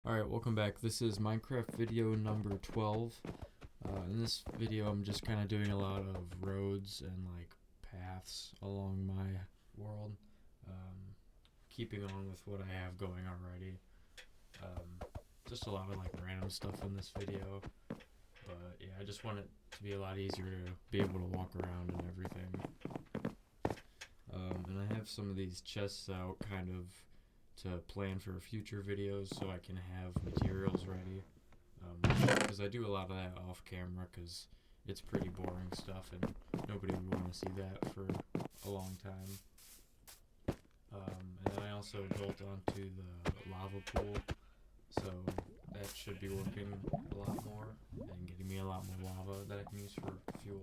Alright, welcome back. This is Minecraft video number 12. In this video I'm just kind of doing a lot of roads and like paths along my world. Keeping on with what I have going already. Just a lot of like random stuff in this video. But yeah, I just want it to be a lot easier to be able to walk around and everything. And I have some of these chests out kind of to plan for future videos so I can have materials ready, because I do a lot of that off camera because it's pretty boring stuff and nobody would want to see that for a long time. And then I also built onto the lava pool, so that should be working a lot more and getting me a lot more lava that I can use for fuel.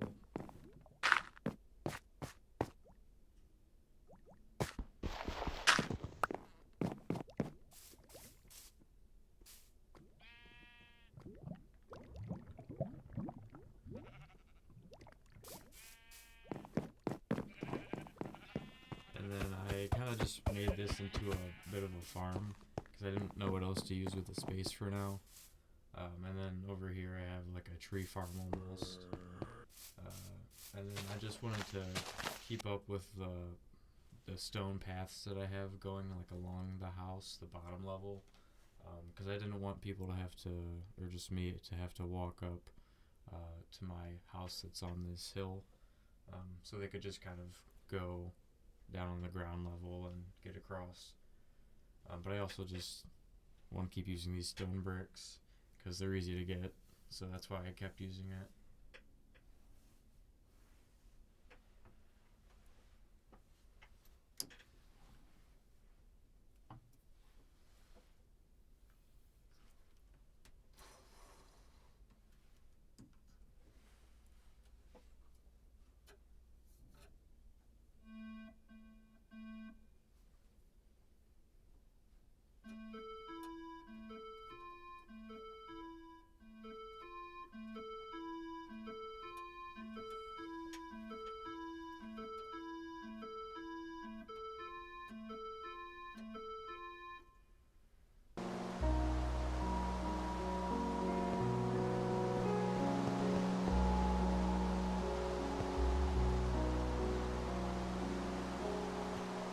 And then I kind of just made this into a bit of a farm because I didn't know what else to use with the space for now. And then over here I have like a tree farm almost. And then I just wanted to keep up with the stone paths that I have going like along the house, the bottom level, because I didn't want people to have to, or just me to have to walk up to my house that's on this hill, so they could just kind of go down on the ground level and get across. But I also just want to keep using these stone bricks because they're easy to get, so that's why I kept using it.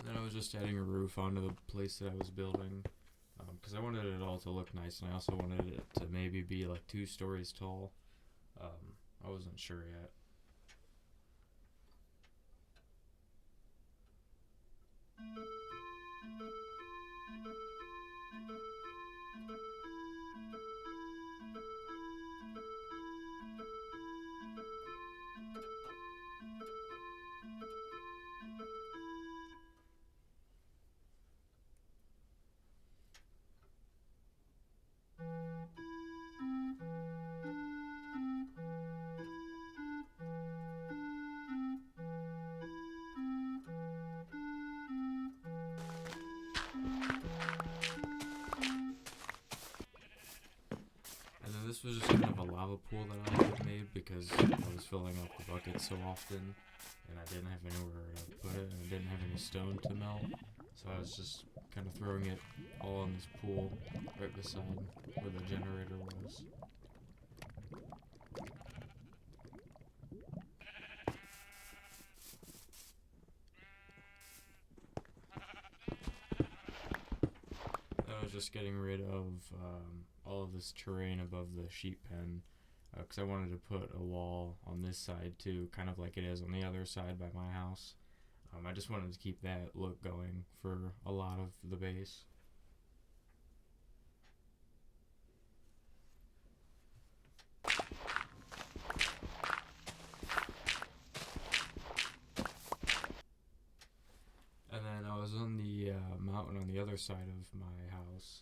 Then I was just adding a roof onto the place that I was building, because I wanted it all to look nice, and I also wanted it to maybe be like 2 stories tall. I wasn't sure yet. This was just kind of a lava pool that I had made because I was filling up the bucket so often and I didn't have anywhere to put it and I didn't have any stone to melt, so I was just kind of throwing it all in this pool right beside where the generator was. I was just getting rid of all of this terrain above the sheep pen because I wanted to put a wall on this side too, kind of like it is on the other side by my house. I just wanted to keep that look going for a lot of the base. And then I was on the mountain on the other side of my house,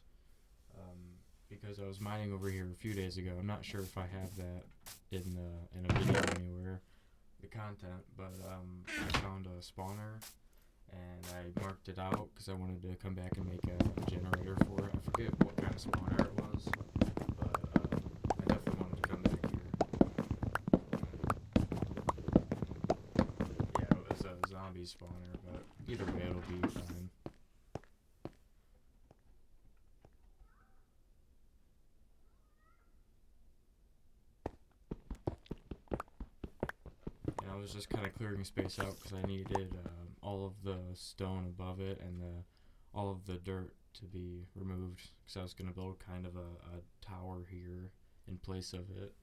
because I was mining over here a few days ago. I'm not sure if I have that in a video anywhere, the content, but I found a spawner and I marked it out because I wanted to come back and make a generator for it. I forget what kind of spawner it was, but I definitely wanted to come back here. Yeah, it was a zombie spawner, but either way it'll be fine. was just kind of clearing space out because I needed all of the stone above it and all of the dirt to be removed because I was going to build kind of a tower here in place of it.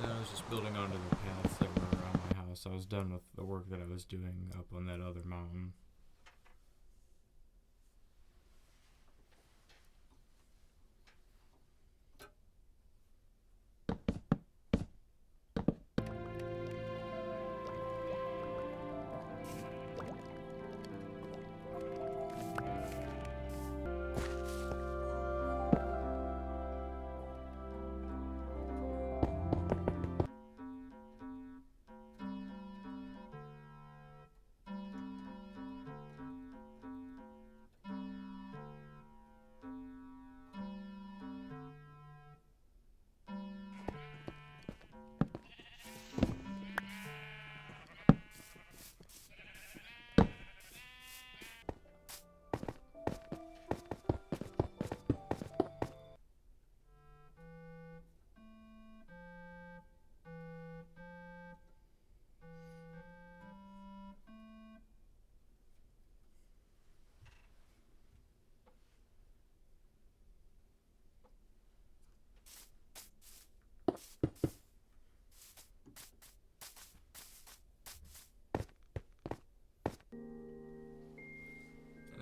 And I was just building onto the paths that were around my house. I was done with the work that I was doing up on that other mountain.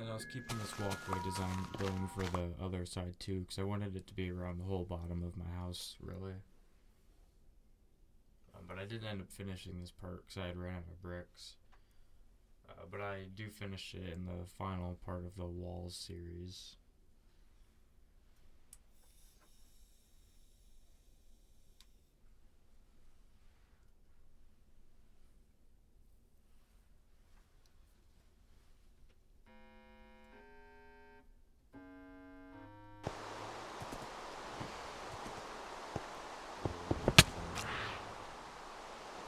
And I was keeping this walkway design going for the other side too, because I wanted it to be around the whole bottom of my house, really. But I didn't end up finishing this part because I had ran out of bricks. But I do finish it in the final part of the walls series.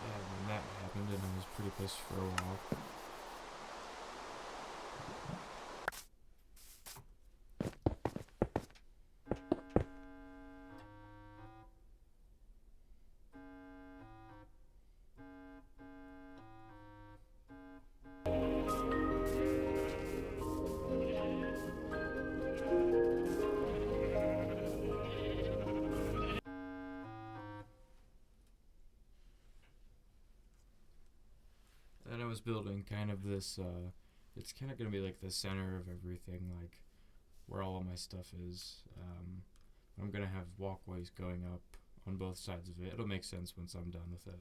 Yeah, when that happened, and I was pretty pissed for a while. Then I was building kind of this, it's kind of going to be like the center of everything, like where all of my stuff is. I'm going to have walkways going up on both sides of it. It'll make sense once I'm done with it.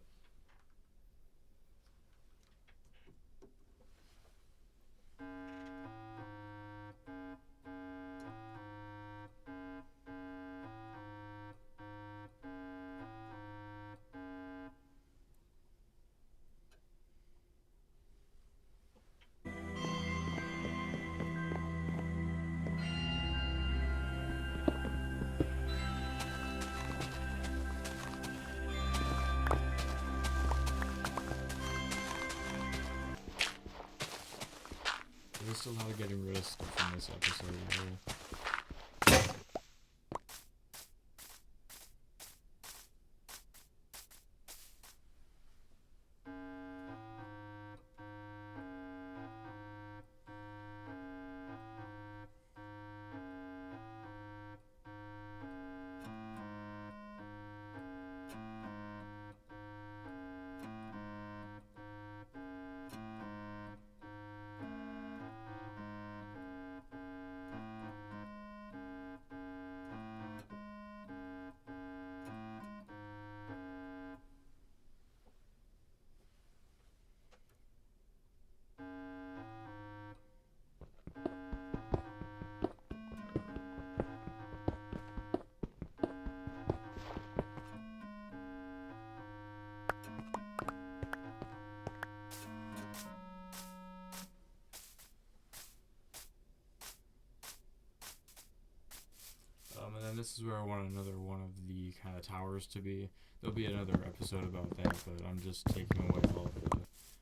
this is where I want another one of the kind of towers to be. There'll be another episode about that, but I'm just taking away all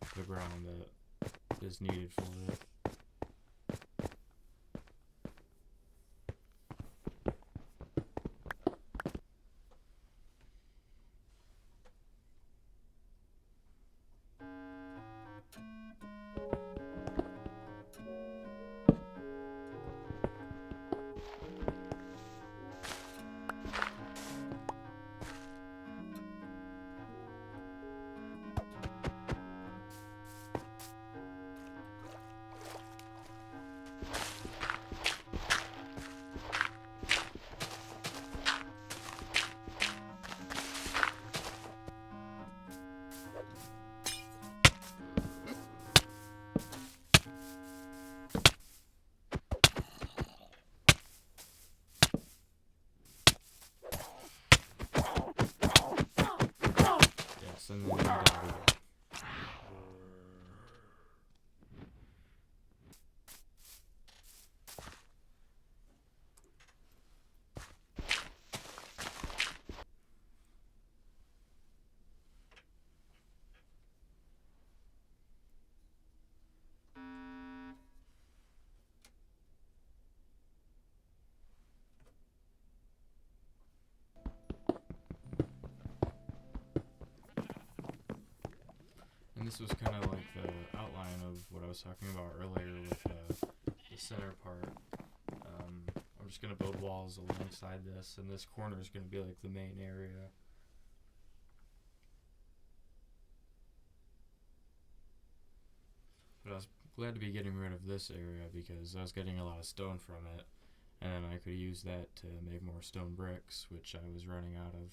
of the ground that is needed for it. Yes, and then down again. And this was kind of like the outline of what I was talking about earlier with the center part. I'm just going to build walls alongside this, and this corner is going to be like the main area. But I was glad to be getting rid of this area because I was getting a lot of stone from it, and I could use that to make more stone bricks, which I was running out of.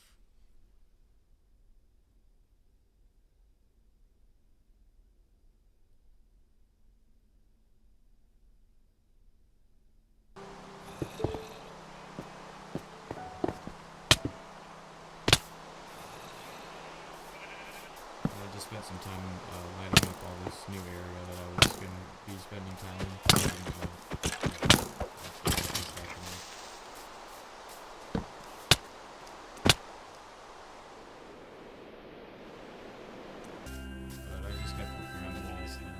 I just spent some time lighting up all this new area that I was going to be spending time but I just kept working on the walls then.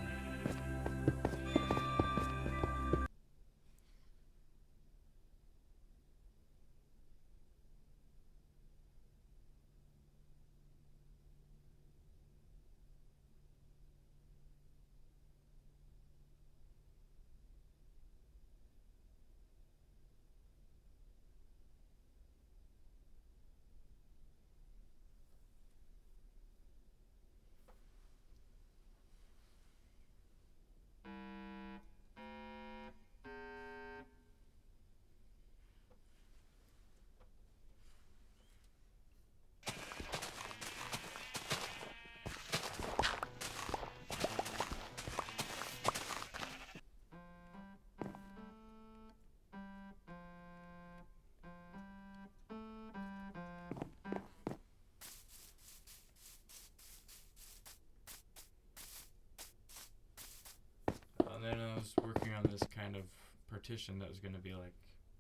And then I was working on this kind of partition that was going to be like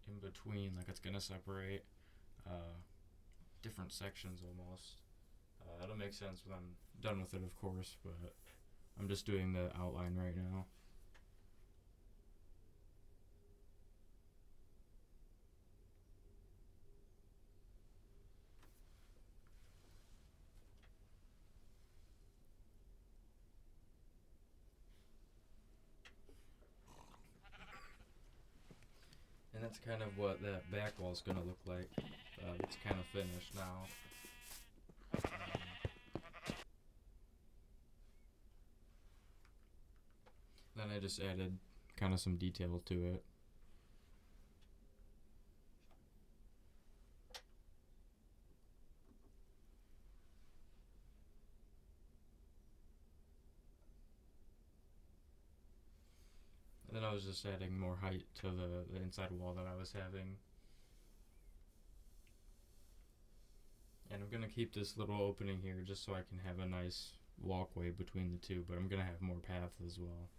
in between, like it's going to separate different sections almost. That'll make sense when I'm done with it, of course, but I'm just doing the outline right now. And that's kind of what that back wall is going to look like. It's kind of finished now. Then I just added kind of some detail to it. And then I was just adding more height to the inside wall that I was having. And I'm going to keep this little opening here just so I can have a nice walkway between the two, but I'm going to have more paths as well.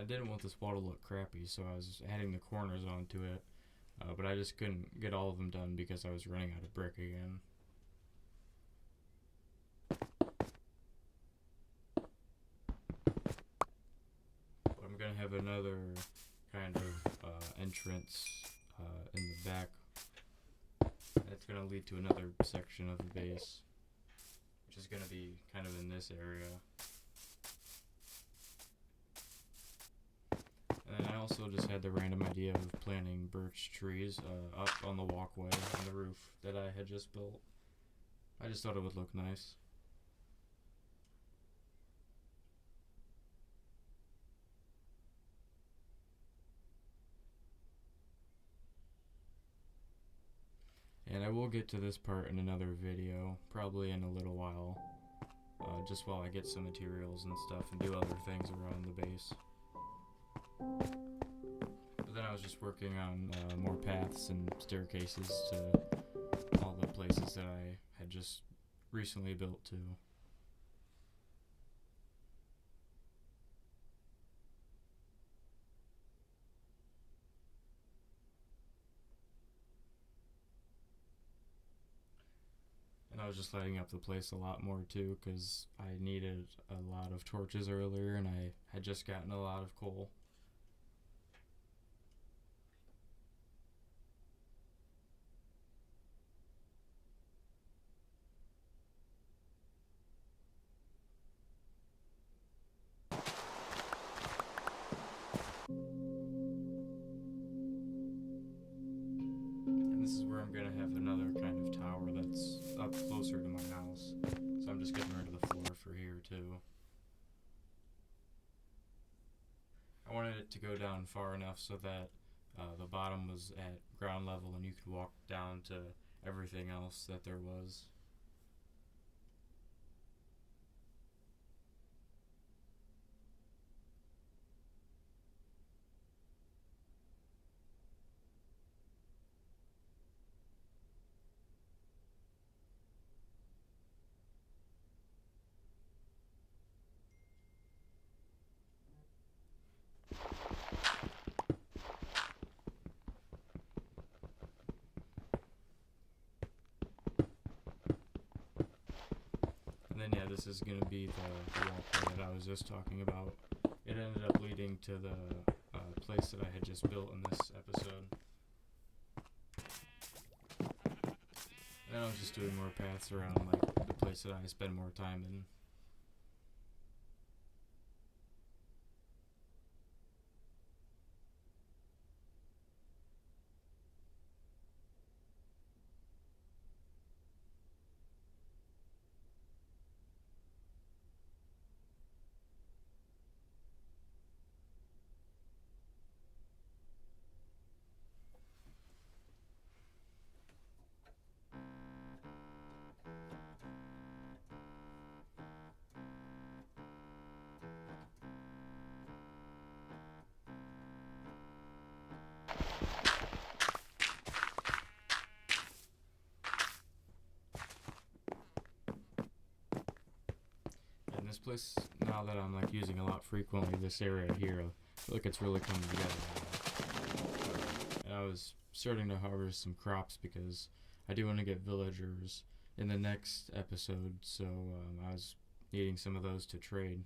didn't want this wall to look crappy, so I was adding the corners onto it, but I just couldn't get all of them done because I was running out of brick again. But I'm gonna have another kind of entrance in the back. It's gonna lead to another section of the base, which is gonna be kind of in this area. And then I also just had the random idea of planting birch trees up on the walkway on the roof that I had just built. I just thought it would look nice. And I will get to this part in another video, probably in a little while, just while I get some materials and stuff and do other things around the base. But then I was just working on more paths and staircases to all the places that I had just recently built to. And I was just lighting up the place a lot more too, because I needed a lot of torches earlier and I had just gotten a lot of coal. And this is where I'm gonna have another kind of tower that's up closer to my house. So I'm just getting rid of the floor for here too. I wanted it to go down far enough so that the bottom was at ground level and you could walk down to everything else that there was. And then yeah, this is gonna be the walkway that I was just talking about. It ended up leading to the place that I had just built in this episode. And I was just doing more paths around like the place that I spend more time in. And this place, now that I'm like using a lot frequently, this area here, I feel like it's really coming together now. And I was starting to harvest some crops because I do want to get villagers in the next episode, so I was needing some of those to trade.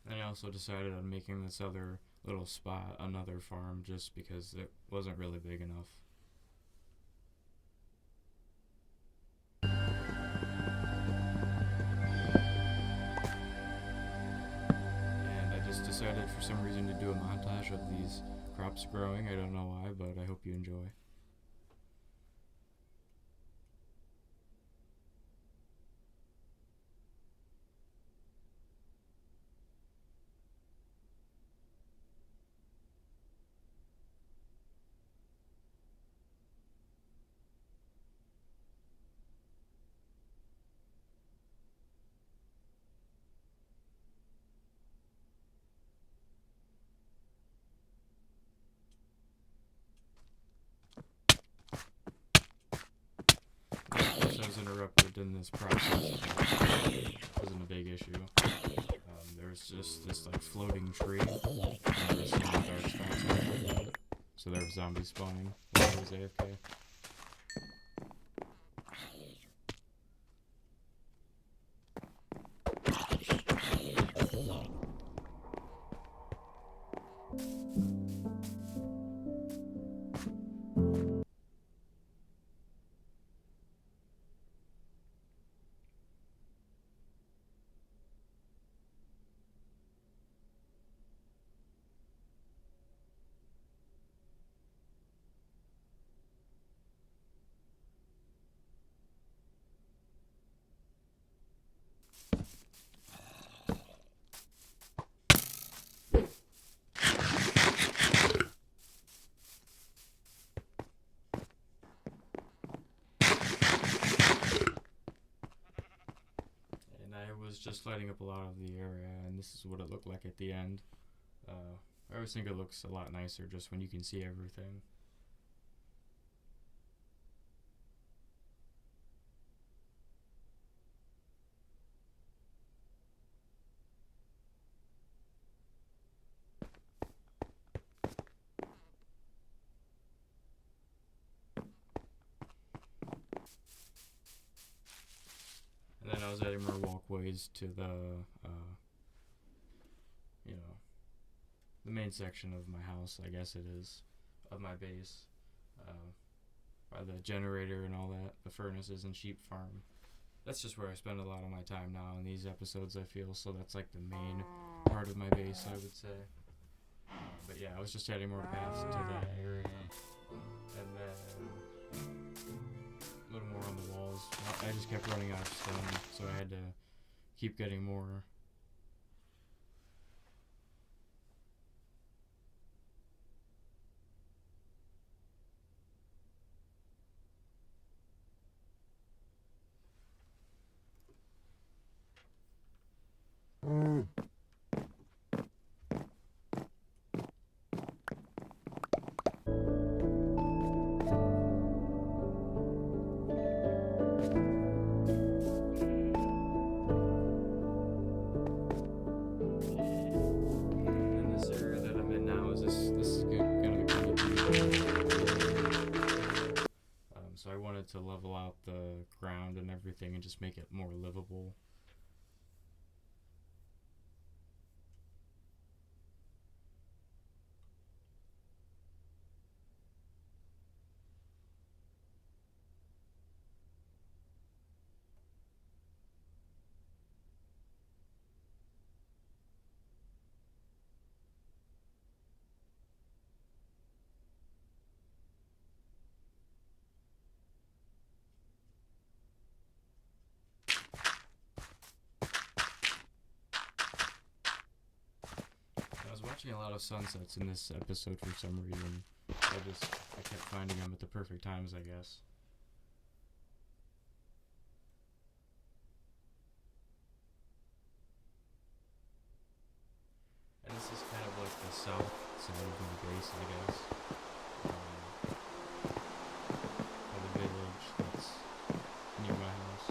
And I also decided on making this other little spot another farm just because it wasn't really big enough. And I just decided for some reason to do a montage of these crops growing. I don't know why, but I hope you enjoy. interrupted in this process, but it wasn't a big issue. There's just this like floating tree, and there's some dark spots on it. So there were zombies spawning while I was AFK. Was just lighting up a lot of the area, and this is what it looked like at the end. I always think it looks a lot nicer just when you can see everything. And then I was adding more walkways to the, the main section of my house, I guess it is, of my base, by the generator and all that, the furnaces and sheep farm. That's just where I spend a lot of my time now in these episodes, I feel, so that's like the main part of my base, I would say. But yeah, I was just adding more paths to that area, and then a little more on the walls. I just kept running out of stone, so I had to keep getting more. So I wanted to level out the ground and everything and just make it more livable. Watching a lot of sunsets in this episode for some reason. I kept finding them at the perfect times, I guess. And this is kind of like the south side of my base, I guess. By the village that's near my house.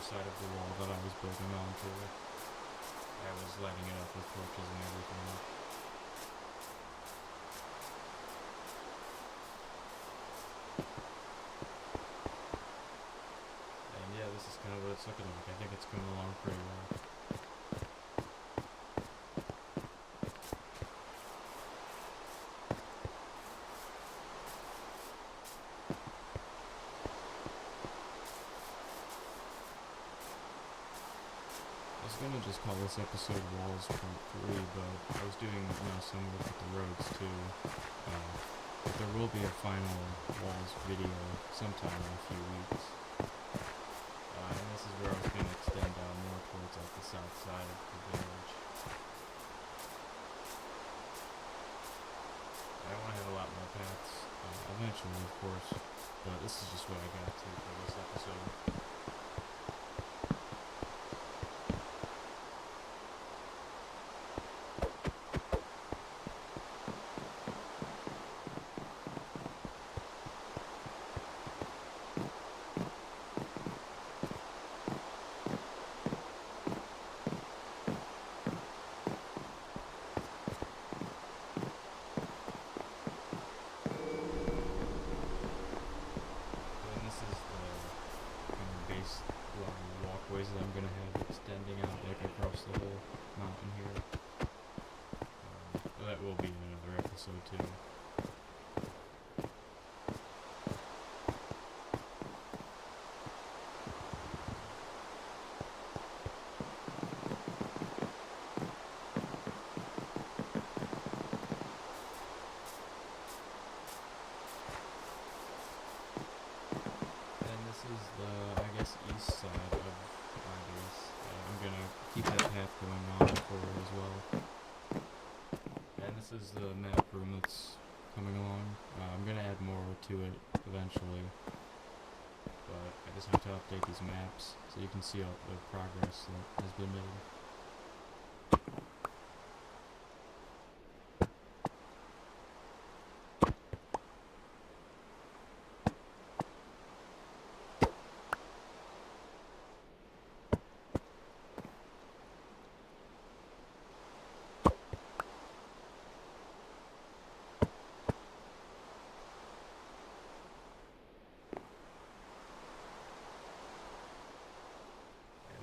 Side of the wall that I was building onto. I was lighting it up with torches and everything. And yeah, this is kind of what it's looking like. I think it's coming along pretty well. I was gonna just call this episode Walls Part 3, but I was doing some work with the roads too. But there will be a final Walls video sometime in a few weeks. And this is where I was gonna extend out more towards like the south side of the village. gonna have extending out like across the whole mountain here. That will be in another episode too. This is the, I guess, east side of Obvious. I'm gonna keep that path going on forward as well. And this is the map room that's coming along. I'm gonna add more to it eventually, but I just have to update these maps so you can see all the progress that has been made.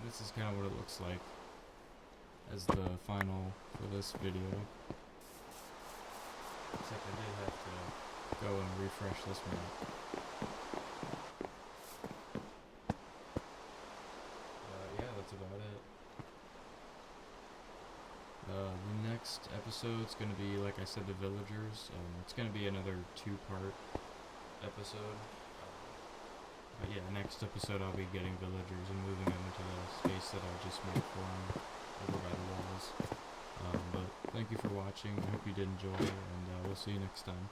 This is kind of what it looks like as the final for this video. Except I did have to go and refresh this map. Yeah, that's about it. The next episode's going to be, like I said, the villagers. It's going to be another 2-part episode. But yeah, next episode I'll be getting villagers and moving them into the space that I just made for them over by the walls. But thank you for watching. I hope you did enjoy, and we'll see you next time.